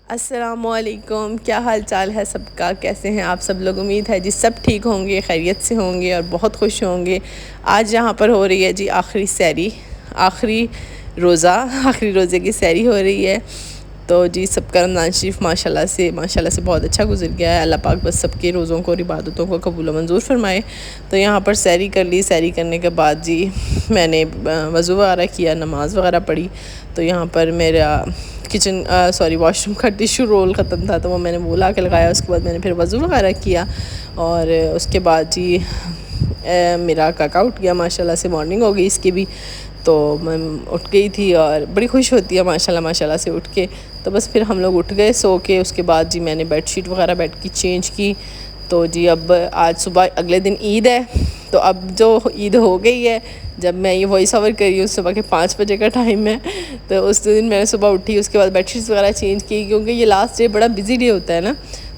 अस्सलामुअलैकुम, क्या हाल चाल है सबका, कैसे हैं आप सब लोग। उम्मीद है जी सब ठीक होंगे, खैरियत से होंगे और बहुत खुश होंगे। आज यहाँ पर हो रही है जी आखिरी सैरी, आखिरी रोज़े की सैरी हो रही है। तो जी सबका रमज़ान शरीफ माशाल्लाह से बहुत अच्छा गुजर गया है। अल्लाह पाक बस सबके रोज़ों को और इबादतों को कबूल मंजूर फरमाए। तो यहाँ पर सैरी कर ली। सैरी करने के बाद जी मैंने वज़ू वगैरह किया, नमाज़ वगैरह पढ़ी। तो यहाँ पर मेरा वॉशरूम का टिशू रोल ख़त्म था, तो वो मैंने वो ला के लगाया। उसके बाद मैंने फिर वज़ू वगैरह किया और उसके बाद जी मेरा काका उठ गया माशाल्लाह से। मॉर्निंग हो गई इसकी भी, तो मैं उठ गई थी और बड़ी खुश होती है माशाल्लाह से उठ के। तो बस फिर हम लोग उठ गए सो के। उसके बाद जी मैंने बेडशीट वगैरह बेड की चेंज की। तो जी अब आज सुबह अगले दिन ईद है, तो अब जो ईद हो गई है, जब मैं ये वॉइस ओवर कर रही हूँ सुबह के 5 बजे का टाइम है। तो उस दिन मैंने सुबह उठी, उसके बाद बेडशीट्स वगैरह चेंज की, क्योंकि ये लास्ट डे बड़ा बिजी डे होता है ना।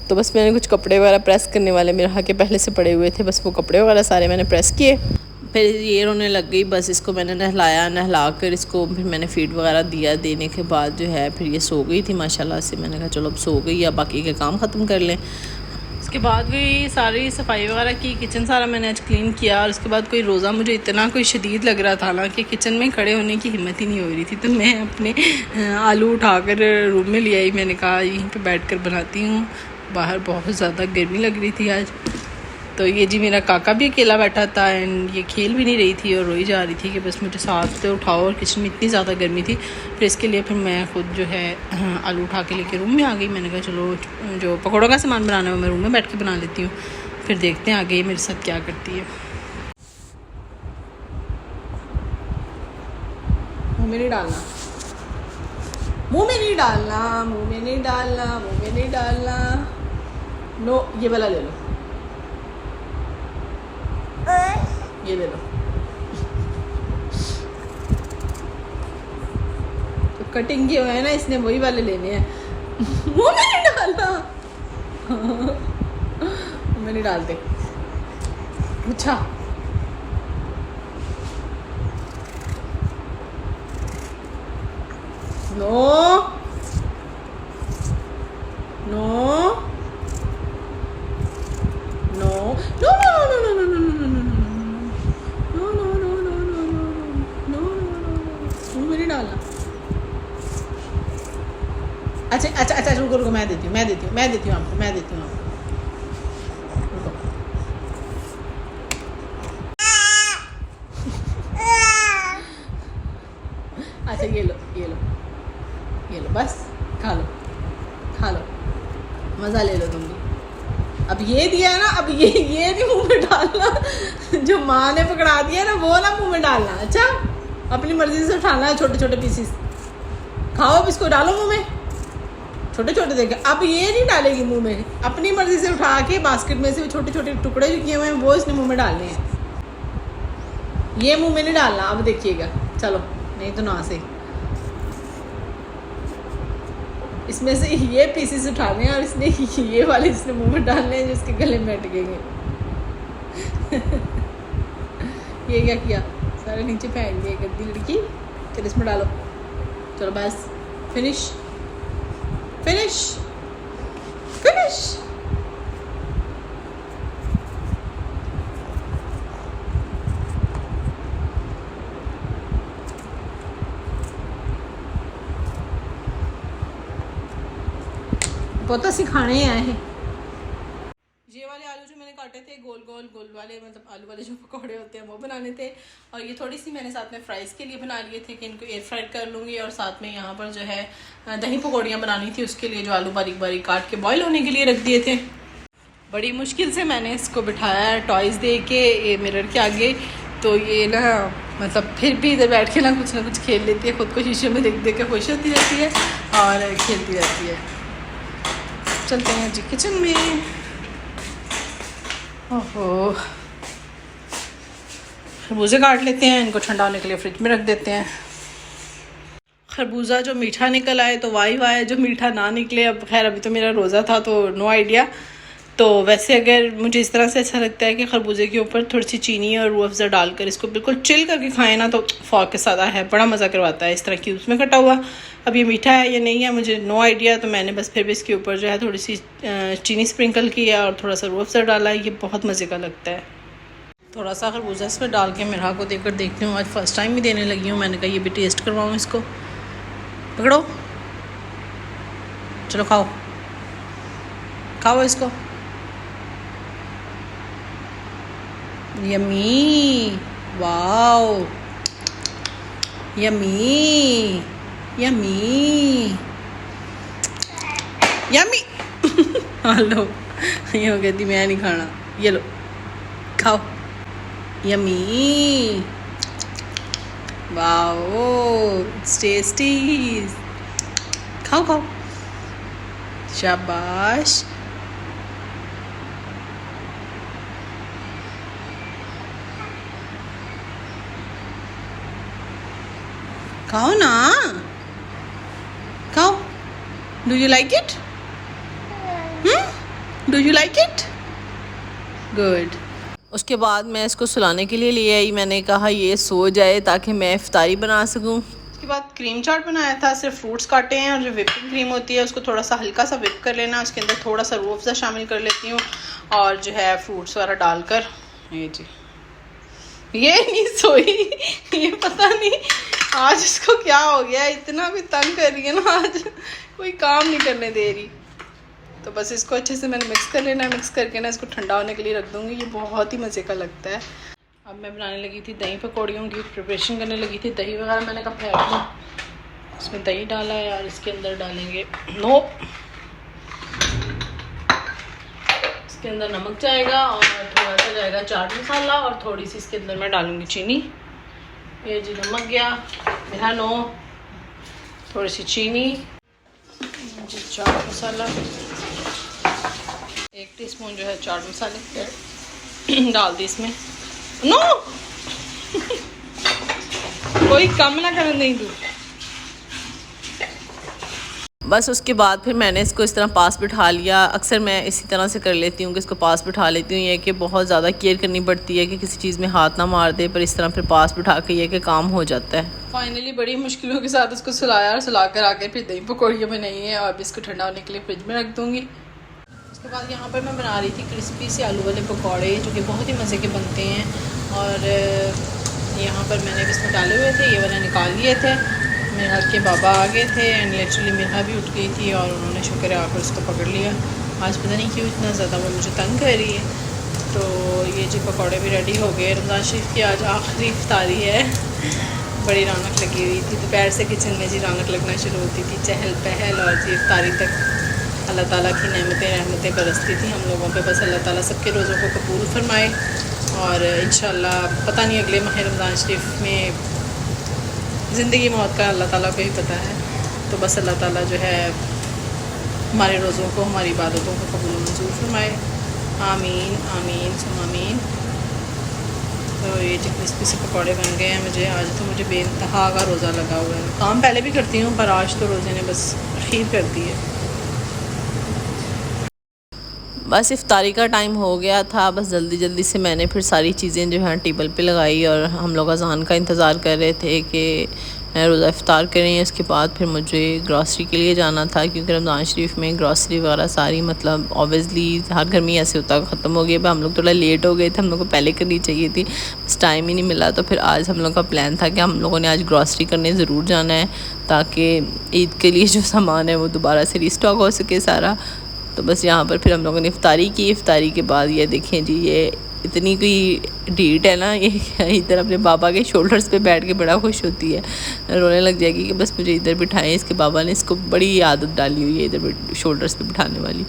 तो बस मैंने कुछ कपड़े वगैरह प्रेस करने वाले मेरे हाथ के पहले से पड़े हुए थे, बस वो कपड़े वगैरह सारे मैंने प्रेस किए। फिर ये रोने लग गई, बस इसको मैंने नहला कर इसको फिर मैंने फीड वगैरह दिया। देने के बाद जो है फिर ये सो गई थी माशाल्लाह से। मैंने कहा चलो अब सो गई, अब बाकी के काम ख़त्म कर लें। उसके बाद भी सारी सफाई वगैरह की, किचन सारा मैंने आज क्लीन किया। और उसके बाद कोई रोज़ा मुझे इतना कोई शदीद लग रहा था ना कि किचन में खड़े होने की हिम्मत ही नहीं हो रही थी। तो मैं अपने आलू उठाकर रूम में ले आई। मैंने कहा यहीं पे बैठकर बनाती हूँ, बाहर बहुत ज़्यादा गर्मी लग रही थी आज। तो ये जी मेरा काका भी अकेला बैठा था एंड ये खेल भी नहीं रही थी और रोई जा रही थी कि बस मुझे साथ से उठाओ, और किचन में इतनी ज़्यादा गर्मी थी। फिर इसके लिए फिर मैं खुद जो है आलू उठा के लेके रूम में आ गई। मैंने कहा चलो जो पकौड़ों का सामान बनाना है वो मैं रूम में बैठ के बना लेती हूँ, फिर देखते हैं आगे ये मेरे साथ क्या करती है। मुँह में नहीं डालना, मुँह में नहीं डालना, मुँह में नहीं डालना, मुँह में नहीं डालना। नो, ये वाला ले लो, ये ले लो। तो कटिंग किए हुए हैं ना, इसने वही वाले लेने हैं। मुंह में नहीं डालना, मुंह में नहीं डालते। अच्छा no no no no no no no अच्छा रुको, मैं देती हूँ आपको। रुको। अच्छा ये लो बस, खा लो, मज़ा ले लो तुम भी। अब ये दिया ना, अब ये नहीं मुंह में डालना। जो माँ ने पकड़ा दिया ना वो ना मुंह में डालना। अच्छा, अपनी मर्जी से उठाना है, छोटे छोटे पीसीस खाओ, अब इसको डालो मुंह में, छोटे छोटे देखे। अब ये नहीं डालेगी मुंह में, अपनी मर्जी से उठा के बास्केट में से छोटे छोटे टुकड़े जो किए हुए हैं वो इसने मुंह में डालने हैं। ये मुंह में नहीं डालना, अब देखिएगा। चलो, नहीं तो ना से इसमें से ये पीसेस उठाने हैं और इसने ये वाले इसने मुंह में डालने हैं जो इसके गले में अटकेंगे। ये क्या किया, सारे नीचे फेंक दिए, गंदी लड़की। चलो इसमें डालो, चलो बस, फिनिश। पोता सिखाने आए हैं। ये वाले आलू जो मैंने काटे थे गोल वाले, मतलब आलू वाले जो पकौड़े होते हैं वो बनाने थे। और ये थोड़ी सी मैंने साथ में फ्राइज़ के लिए बना लिए थे कि इनको एयर फ्राई कर लूँगी। और साथ में यहाँ पर जो है दही पकौड़ियाँ बनानी थी, उसके लिए जो आलू बारीक बारीक काट के बॉयल होने के लिए रख दिए थे। बड़ी मुश्किल से मैंने इसको बिठाया है टॉयज़ दे के ये मिरर के आगे। तो ये ना मतलब फिर भी इधर बैठ के ना कुछ खेल लेती है, खुद को शीशे में देख के खुश होती रहती है और खेलती रहती है। चलते हैं जी किचन में। ओहो, खरबूजे काट लेते हैं, इनको ठंडा होने के लिए फ्रिज में रख देते हैं। खरबूजा जो मीठा निकल आए तो वाह, जो मीठा ना निकले अब खैर, अभी तो मेरा रोज़ा था तो नो आइडिया। तो वैसे अगर मुझे इस तरह से अच्छा लगता है कि खरबूजे के ऊपर थोड़ी सी चीनी और रूह अफ़ज़ा डालकर इसको बिल्कुल चिल करके खाएं ना, तो फ़ौक के साथ है, बड़ा मज़ा करवाता है। इस तरह क्यूब्स में कटा हुआ अब ये मीठा है या नहीं है मुझे नो आइडिया, तो मैंने बस फिर भी इसके ऊपर जो है थोड़ी सी चीनी स्प्रिंकल किया और थोड़ा सा रूह अफ़ज़ा डाला। ये बहुत मज़े का लगता है। थोड़ा सा खरबूजा इसमें डाल के मिरहा को देकर देखती हूँ। आज फ़र्स्ट टाइम ही देने लगी हूँ, मैंने कहा ये भी टेस्ट करवाऊँ इसको। पकड़ो, चलो खाओ खाओ इसको। Yummy, wow, yummy yummy yummy. हाँ लो, ये वो कहती मैं नहीं खाना, ये लो खाओ। यम्मी, वाओ, इट्स टेस्टी, खाओ खाओ, शाबाश। खाओ ना, खाओ। Do you like it? Do you like it? Good. उसके बाद मैं इसको सुलाने के लिए ले आई। मैंने कहा ये सो जाए ताकि मैं इफ्तारी बना सकूं। उसके बाद क्रीम चाट बनाया था, सिर्फ फ्रूट्स काटे हैं और जो विपिंग क्रीम होती है उसको थोड़ा सा हल्का सा विप कर लेना, उसके अंदर थोड़ा सा रूह अफ़ज़ा शामिल कर लेती हूँ और जो है फ्रूट्स वगैरह डालकर। ये जी, ये नहीं सोई, ये पता नहीं आज इसको क्या हो गया, इतना भी तंग कर रही है ना, आज कोई काम नहीं करने दे रही। तो बस इसको अच्छे से मैंने मिक्स कर लेना है। मिक्स करके ना इसको ठंडा होने के लिए रख दूँगी। ये बहुत ही मज़े का लगता है। अब मैं बनाने लगी थी दही पकौड़ियों की प्रिपरेशन करने लगी थी। दही वगैरह मैंने कहा फेंक दूँ, इसमें दही डाला है और इसके अंदर डालेंगे इसके अंदर नमक जाएगा और थोड़ा सा जाएगा चाट मसाला और थोड़ी सी इसके अंदर मैं डालूँगी चीनी। ये जी नमक गया मेरा, थोड़ी सी चीनी जी, चाट मसाला 1 टीस्पून जो है चाट मसाले डाल दी इसमें। नो कोई कम ना करने नहीं दूँ। बस उसके बाद फिर मैंने इसको इस तरह पास बिठा लिया। अक्सर मैं इसी तरह से कर लेती हूँ कि इसको पास बिठा लेती हूँ। ये कि बहुत ज़्यादा केयर करनी पड़ती है कि किसी चीज़ में हाथ ना मार दे, पर इस तरह फिर पास बिठा के ये कि काम हो जाता है। फाइनली बड़ी मुश्किलों के साथ उसको सुलाया और सुला कर आके फिर दही पकौड़ियाँ बनाई है और इसको ठंडा होने के लिए फ्रिज में रख दूँगी। उसके बाद यहाँ पर मैं बना रही थी क्रिस्पी से आलू वाले पकौड़े जो कि बहुत ही मज़े के बनते हैं। और यहाँ पर मैंने इसमें डाले हुए थे, ये वाला निकाल लिए थे। मेरे के बाबा आ गए थे एंड लिटरली मेरा भी उठ गई थी और उन्होंने शुक्र है आकर उसको पकड़ लिया। आज पता नहीं क्यों इतना ज़्यादा वो मुझे तंग कर रही है। तो ये जी पकौड़े भी रेडी हो गए। रमज़ान शरीफ की आज आखिरी इफ्तारी है। बड़ी रौनक लगी हुई थी, दोपहर से किचन में जी रौनक लगना शुरू होती थी, चहल पहल, और जी इफ्तारी तक अल्लाह ताला की रहमतें बरसती थी हम लोगों पे। बस अल्लाह ताला सबके रोज़ों को कबूल फरमाए और इंशाल्लाह पता नहीं अगले माह रमज़ान शरीफ में ज़िंदगी मौत का अल्लाह ताला को ही पता है। तो बस अल्लाह ताला जो है हमारे रोज़ों को, हमारी इबादतों को कबूल मंजूर फरमाए। आमीन आमीन सुम आमीन। तो ये जो क्रिस्पी से पकौड़े बन गए हैं मुझे आज, तो मुझे बेइंतहा का रोज़ा लगा हुआ है। काम पहले भी करती हूँ पर आज तो रोज़े ने बस अखीर कर दी है। बस इफ्तारी का टाइम हो गया था, बस जल्दी जल्दी से मैंने फिर सारी चीज़ें जो हैं टेबल पे लगाई और हम लोग अज़ान का इंतज़ार कर रहे थे कि रोज़ा इफ्तार करें। उसके बाद फिर मुझे ग्रॉसरी के लिए जाना था क्योंकि रमज़ान शरीफ में ग्रॉसरी वगैरह सारी मतलब ऑब्वियसली हर घर में ऐसे होता है ख़त्म हो गया। पर हम लोग थोड़ा लेट हो गए थे, हम लोग को पहले करनी चाहिए थी, बस टाइम ही नहीं मिला। तो फिर आज हम लोग का प्लान था कि हम लोगों ने आज ग्रॉसरी करने ज़रूर जाना है ताकि ईद के लिए जो सामान है वो दोबारा से रिस्टॉक हो सके सारा। तो बस यहाँ पर फिर हम लोगों ने इफ्तारी की। इफ्तारी के बाद ये देखें जी, ये इतनी कोई ढीठ है ना, ये इधर अपने बाबा के शोल्डर्स पे बैठ के बड़ा खुश होती है, रोने लग जाएगी कि बस मुझे इधर बिठाएं। इसके बाबा ने इसको बड़ी आदत डाली हुई है इधर शोल्डर्स पे बिठाने वाली।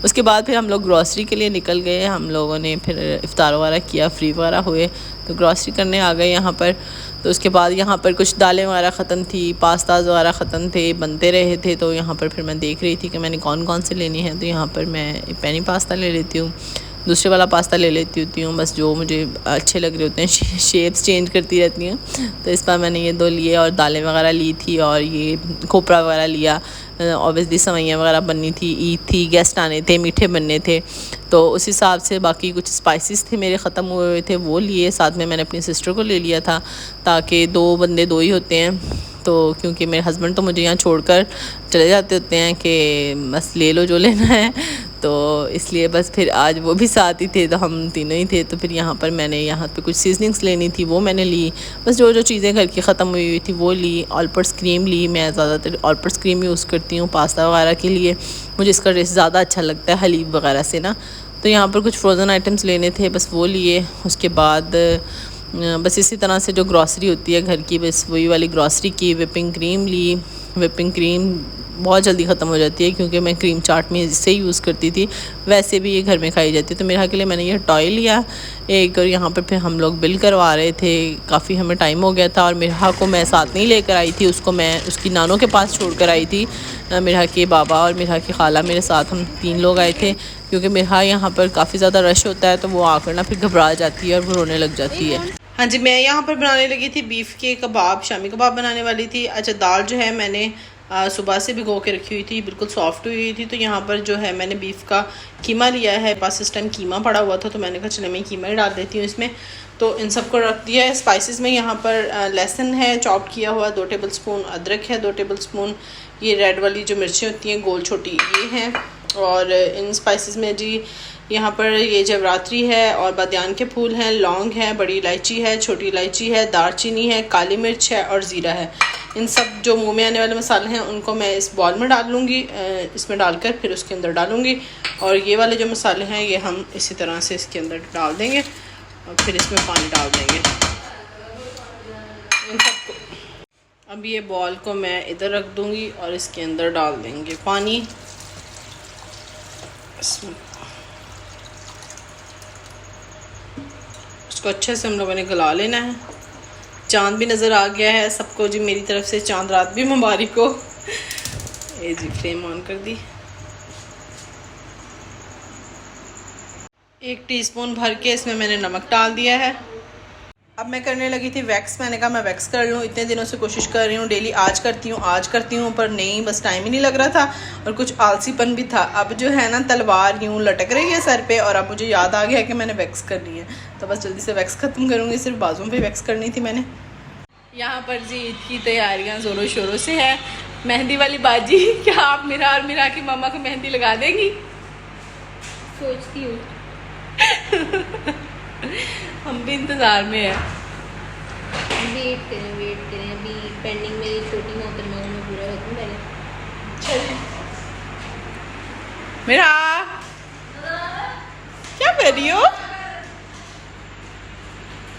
उसके बाद फिर हम लोग ग्रॉसरी के लिए निकल गए। हम लोगों ने फिर इफ्तार वगैरह किया, फ्री वगैरह हुए तो ग्रॉसरी करने आ गए यहाँ पर। तो उसके बाद यहाँ पर कुछ दालें वगैरह ख़त्म थी, पास्ताज वगैरह ख़त्म थे, बनते रहे थे। तो यहाँ पर फिर मैं देख रही थी कि मैंने कौन कौन से लेनी है। तो यहाँ पर मैं पेनी पास्ता ले लेती हूँ, दूसरे वाला पास्ता ले लेती होती हूँ, बस जो मुझे अच्छे लग रहे होते हैं। शेप्स चेंज करती रहती हैं। तो इस बार मैंने ये 2 लिए और दालें वगैरह ली थी और ये खोपरा वगैरह लिया। ऑब्वियसली सवैयाँ वगैरह बननी थी, ईद थी, गेस्ट आने थे, मीठे बनने थे, तो उस हिसाब से बाकी कुछ स्पाइसेस थे मेरे ख़त्म हुए थे वो लिए। साथ में मैंने अपनी सिस्टर को ले लिया था ताकि 2 बंदे 2 ही होते हैं तो क्योंकि मेरे हस्बैंड तो मुझे यहाँ छोड़कर चले जाते होते हैं कि बस ले लो जो लेना है, तो इसलिए बस फिर आज वो भी साथ ही थे, तो हम तीनों ही थे। तो फिर यहाँ पर मैंने यहाँ पे कुछ सीजनिंग्स लेनी थी, वो मैंने ली। बस जो जो चीज़ें घर की ख़त्म हुई थी वो ली। ऑलपर्स क्रीम ली, मैं ज़्यादातर ऑलपर्स क्रीम यूज़ करती हूँ पास्ता वगैरह के लिए, मुझे इसका टेस्ट ज़्यादा अच्छा लगता है हलीब वगैरह से ना। तो यहाँ पर कुछ फ्रोज़न आइटम्स लेने थे, बस वो लिए। उसके बाद बस इसी तरह से जो ग्रॉसरी होती है घर की, बस वही वाली ग्रॉसरी की। विपिंग क्रीम ली। विपिंग क्रीम बहुत जल्दी ख़त्म हो जाती है क्योंकि मैं क्रीम चाट में इससे यूज़ करती थी, वैसे भी ये घर में खाई जाती है। तो मेरे के लिए मैंने ये टॉय लिया एक, और यहाँ पर फिर हम लोग बिल करवा रहे थे। काफ़ी हमें टाइम हो गया था, और मेरा को मैं साथ नहीं लेकर आई थी, उसको मैं उसकी नानों के पास छोड़ कर आई थी। मेरा के बाबा और मेरा की खाला मेरे साथ, हम 3 लोग आए थे। क्योंकि मेरा यहाँ पर काफ़ी ज़्यादा रश होता है, तो वो आकर ना फिर घबरा जाती है और वो रोने लग जाती है। हाँ जी, मैं यहाँ पर बनाने लगी थी बीफ के कबाब, शामी कबाब बनाने वाली थी। अच्छा, दाल जो है मैंने सुबह से भिगो के रखी हुई थी, बिल्कुल सॉफ्ट हुई थी। तो यहाँ पर जो है मैंने बीफ का कीमा लिया है, पास इस टाइम कीमा पड़ा हुआ था, तो मैंने कहा चले मैं कीमा ही डाल देती हूँ इसमें। तो इन सबको रख दिया है। स्पाइसेस में यहाँ पर लहसुन है चॉप किया हुआ 2 टेबल स्पून, अदरक है 2 टेबल स्पून, ये रेड वाली जो मिर्चें होती हैं गोल छोटी ये हैं। और इन स्पाइसेस में जी यहाँ पर ये जवरात्री है और बादियान के फूल हैं, लौंग है, बड़ी इलायची है, छोटी इलायची है, दालचीनी है, काली मिर्च है और ज़ीरा है। इन सब जो मुंह में आने वाले मसाले हैं उनको मैं इस बॉल में डाल लूँगी, इसमें डालकर फिर उसके अंदर डालूँगी। और ये वाले जो मसाले हैं ये हम इसी तरह से इसके अंदर डाल देंगे और फिर इसमें पानी डाल देंगे इन सबको। अब ये बॉल को मैं इधर रख दूँगी और इसके अंदर डाल देंगे पानी। इसको अच्छे से हम लोगों ने गला लेना है। चांद भी नज़र आ गया है सबको जी, मेरी तरफ से चांद रात भी मुबारक हो। ये जी फ्लेम ऑन कर दी। 1 टीस्पून भर के इसमें मैंने नमक डाल दिया है। अब मैं करने लगी थी वैक्स, मैंने कहा मैं वैक्स कर लूँ। इतने दिनों से कोशिश कर रही हूँ डेली, आज करती हूँ पर नहीं, बस टाइम ही नहीं लग रहा था और कुछ आलसीपन भी था। अब जो है ना तलवार यूँ लटक रही है सर पे, और अब मुझे याद आ गया कि मैंने वैक्स करनी है, तो बस जल्दी से वैक्स ख़त्म करूँगी। सिर्फ बाजुओं पे वैक्स करनी थी मैंने। यहाँ पर जी ईद की तैयारियाँ ज़ोरों शोरों से है। मेहंदी वाली बाजी, क्या आप मेरा और मेरा की मामा को मेहंदी लगा देंगी? सोचती हूँ। हम भी इंतज़ार में है। वेट करें अभी पेंडिंग मेरी छोटी मोहतरमा में पूरा रखूँ पहले। मेरा क्या कर रही हो?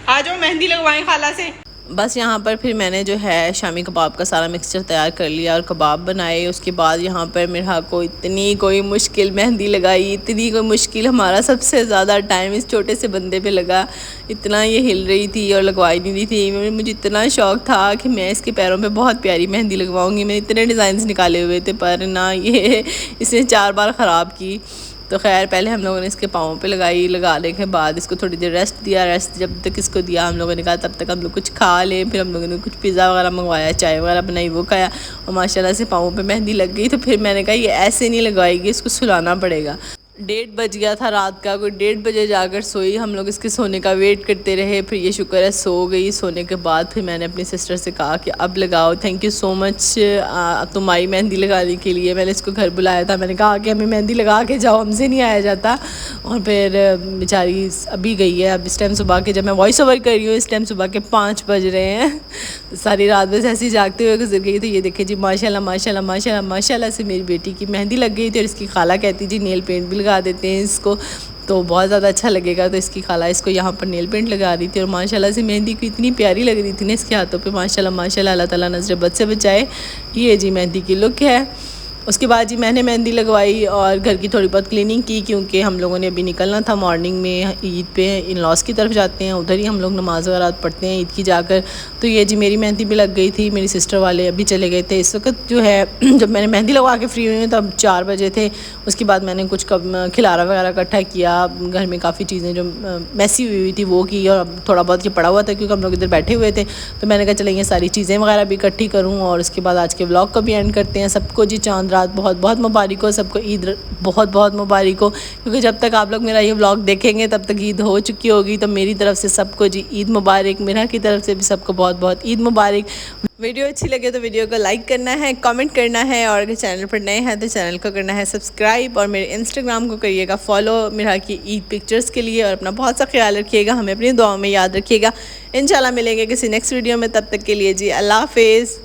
आ जाओ मेहंदी लगवाएं खाला से। बस यहाँ पर फिर मैंने जो है शामी कबाब का सारा मिक्सचर तैयार कर लिया और कबाब बनाए। उसके बाद यहाँ पर मेरा को इतनी कोई मुश्किल मेहंदी लगाई, इतनी कोई मुश्किल, हमारा सबसे ज़्यादा टाइम इस छोटे से बंदे पे लगा। इतना ये हिल रही थी और लगवाई नहीं रही थी। मुझे इतना शौक़ था कि मैं इसके पैरों पे बहुत प्यारी मेहंदी लगवाऊँगी। मैंने इतने डिज़ाइंस निकाले हुए थे पर ना ये इसने 4 बार ख़राब की। तो खैर पहले हम लोगों ने इसके पाँव पे लगाई, लगाने के बाद इसको थोड़ी देर रेस्ट दिया। रेस्ट जब तक इसको दिया हम लोगों ने कहा तब तक हम लोग कुछ खा लें। फिर हम लोगों ने कुछ पिज़्ज़ा वगैरह मंगवाया, चाय वगैरह बनाई, वो खाया और माशाल्लाह से पाँव पे मेहंदी लग गई। तो फिर मैंने कहा ये ऐसे नहीं लगवाएगी, इसको सुलाना पड़ेगा। 1:30 बज गया था रात का, कोई 1:30 बजे जाकर सोई। हम लोग इसके सोने का वेट करते रहे, फिर ये शुक्र है सो गई। सोने के बाद फिर मैंने अपनी सिस्टर से कहा कि अब लगाओ, थैंक यू सो मच तुम आई मेहंदी लगाने के लिए। मैंने इसको घर बुलाया था, मैंने कहा कि हमें मेहंदी लगा के जाओ, हमसे नहीं आया जाता। और फिर बेचारी अभी गई है। अब इस टाइम सुबह के, जब मैं वॉइस ओवर कर रही हूँ इस टाइम सुबह के 5 बज रहे हैं। तो सारी रात बस ऐसे ही जागते हुए गुजर गई। तो ये देखे जी माशाल्लाह माशाल्लाह माशाल्लाह माशाल्लाह से मेरी बेटी की मेहंदी लग गई थी। और इसकी खाला कहती जी नेल पेंट भी लगा देते हैं इसको तो बहुत ज़्यादा अच्छा लगेगा। तो इसकी खाला इसको यहाँ पर नेल पेंट लगा रही थी और माशाल्लाह से मेहंदी को इतनी प्यारी लग रही थी ना इसके हाथों पे। माशाल्लाह माशाल्लाह, अल्लाह ताला नज़र बद से बचाए। ये जी मेहंदी की लुक है। उसके बाद जी मैंने मेहंदी लगवाई और घर की थोड़ी बहुत क्लीनिंग की, क्योंकि हम लोगों ने अभी निकलना था मॉर्निंग में। ईद पे इन लॉस की तरफ जाते हैं, उधर ही हम लोग नमाज़ वगैरह पढ़ते हैं ईद की जाकर। तो ये जी मेरी मेहंदी भी लग गई थी। मेरी सिस्टर वाले अभी चले गए थे। इस वक्त जो है जब मैंने मेहंदी लगवा के फ्री हुई हूँ तब 4 बजे थे। उसके बाद मैंने कुछ खिलारा वगैरह इकट्ठा किया। घर में काफ़ी चीज़ें जो मैसी हुई थी वो की, और थोड़ा बहुत ये पड़ा हुआ था क्योंकि हम लोग इधर बैठे हुए थे। तो मैंने कहा चलें ये सारी चीज़ें वगैरह भी इकट्ठी करूँ और उसके बाद आज के व्लॉग को भी एंड करते हैं। सबको जी चांद चांद रात बहुत बहुत मुबारक हो सबको, ईद बहुत बहुत मुबारक हो, क्योंकि जब तक आप लोग मेरा ये व्लॉग देखेंगे तब तक ईद हो चुकी होगी। तो मेरी तरफ से सबको जी ईद मुबारक, मेरा की तरफ से भी सबको बहुत बहुत ईद मुबारक। वीडियो अच्छी लगे तो वीडियो को लाइक करना है, कमेंट करना है, और अगर चैनल पर नए हैं तो चैनल को करना है सब्सक्राइब, और मेरे इंस्टाग्राम को करिएगा फॉलो मेरा की ईद पिक्चर्स के लिए। और अपना बहुत सा ख्याल रखिएगा, हमें अपनी दुआओं में याद रखिएगा। इंशाल्लाह मिलेंगे किसी नेक्स्ट वीडियो में, तब तक के लिए जी अल्लाह हाफिज़।